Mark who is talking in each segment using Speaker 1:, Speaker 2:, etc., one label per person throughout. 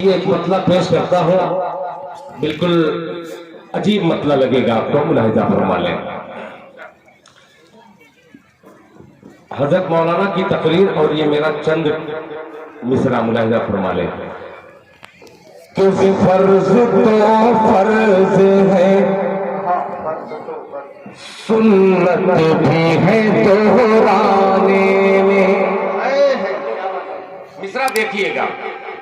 Speaker 1: یہ ایک مطلب پیش کرتا ہوں، بالکل عجیب مطلب لگے گا آپ کو، ملاحظہ فرما لیں۔ حضرت مولانا کی تقریر اور یہ میرا چند مصرع ملاحظہ فرما لیں۔ کہ فرض تو فرض ہے، سنت بھی ہے دہرانے میں۔ مصرع دیکھیے گا،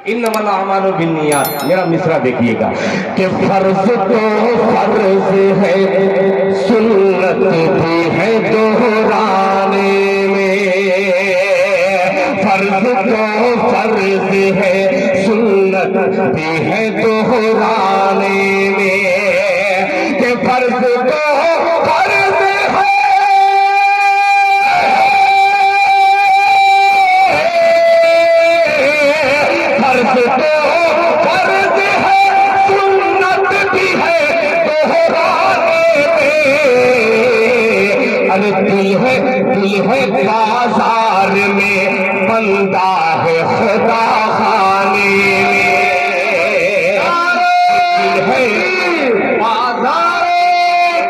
Speaker 1: انما الاعمال بالنیات، میرا مصرع دیکھیے گا کہ فرض تو فرض ہے، سنت بھی ہے دہرانے میں۔ فرض تو فرض ہے، سنت بھی ہے دہرانے میں۔ کہ فرض تو فرض ہے، فرض تو فرض ہے، سنت بھی ہے دہرانے میں۔ ارے دل ہے بازار میں، بندہ ہے خدا خانے میں۔ دل ہے بازار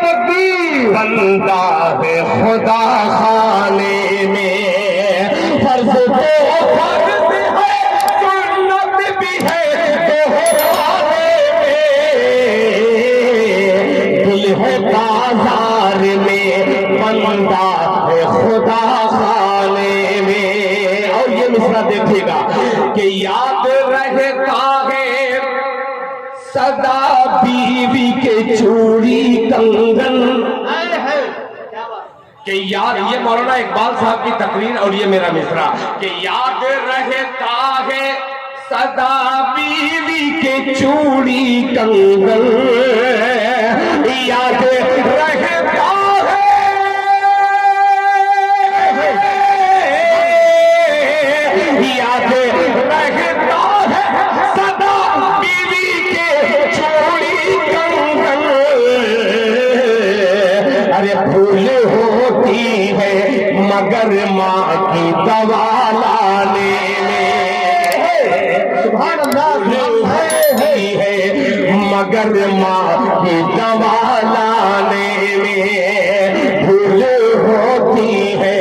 Speaker 1: تقدیر، بندہ ہے خدا خانے میں۔ فرض تو فرض ہے، سنت بھی ہے دہرانے میں۔ دل ہے بازار میں، بندہ ہے خدا خانے میں۔ اور یہ مصرع دیکھیے گا کہ یاد رہتا ہے سدا بیوی کے چوڑی کنگن، کہ یاد، یہ مولانا اقبال صاحب کی تقریر اور یہ میرا مصرع، کہ یاد رہتا ہے سدا بیوی کے چوڑی کنگن، یاد رہتا ہے، یاد رہتا ہے سدا بیوی کے چوڑی کنگن۔ ارے بھول ہوتی ہے مگر ماں کی دوا لانے میں۔ سبحان اللہ، ہوتی ہے مگر ماں کی دوا لانے میں۔ بھول ہوتی ہے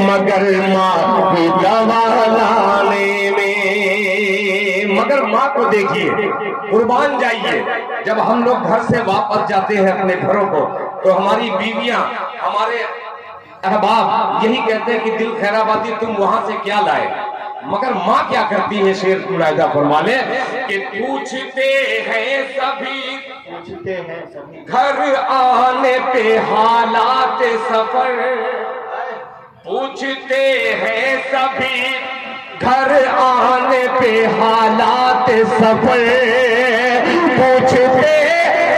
Speaker 1: مگر ماں کی دوا لانے میں۔ مگر ماں کو دیکھیے، قربان جائیے، جب ہم لوگ گھر سے واپس جاتے ہیں اپنے گھروں کو تو ہماری بیویاں، ہمارے احباب یہی کہتے ہیں کہ دل خیرآبادی تم وہاں سے کیا لائے، مگر ماں کیا کرتی ہے؟ شعر ملاحظہ فرما لے کہ پوچھتے ہیں سبھی گھر آنے پہ حالات سفر، پوچھتے ہیں سبھی گھر آنے پہ حالات سفر، پوچھتے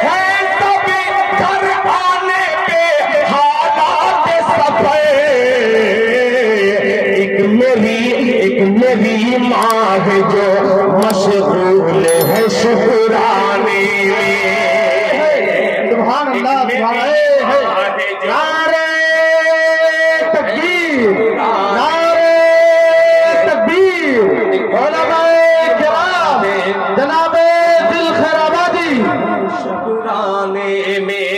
Speaker 1: ہیں سبھی گھر آنے پہ حالات سفر۔ ایک میری ماں ہے جو مشغول ہے شکرانے میں۔ سبحان اللہ، نعرہ تکبیر، نعرہ تکبیر۔ علماء کرام جناب دل خیرآبادی، شکرانے میں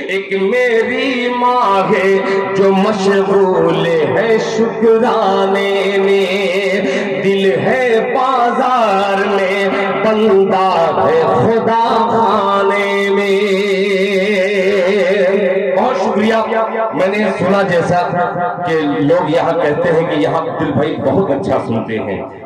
Speaker 1: ایک میری ماں ہے جو مشغول ہے شکرانے میں۔ دل ہے بازار میں، بندہ ہے خدا خانے میں۔ بہت شکریہ۔ میں نے سنا جیسا کہ لوگ یہاں کہتے ہیں کہ یہاں دل بھائی بہت اچھا سنتے ہیں۔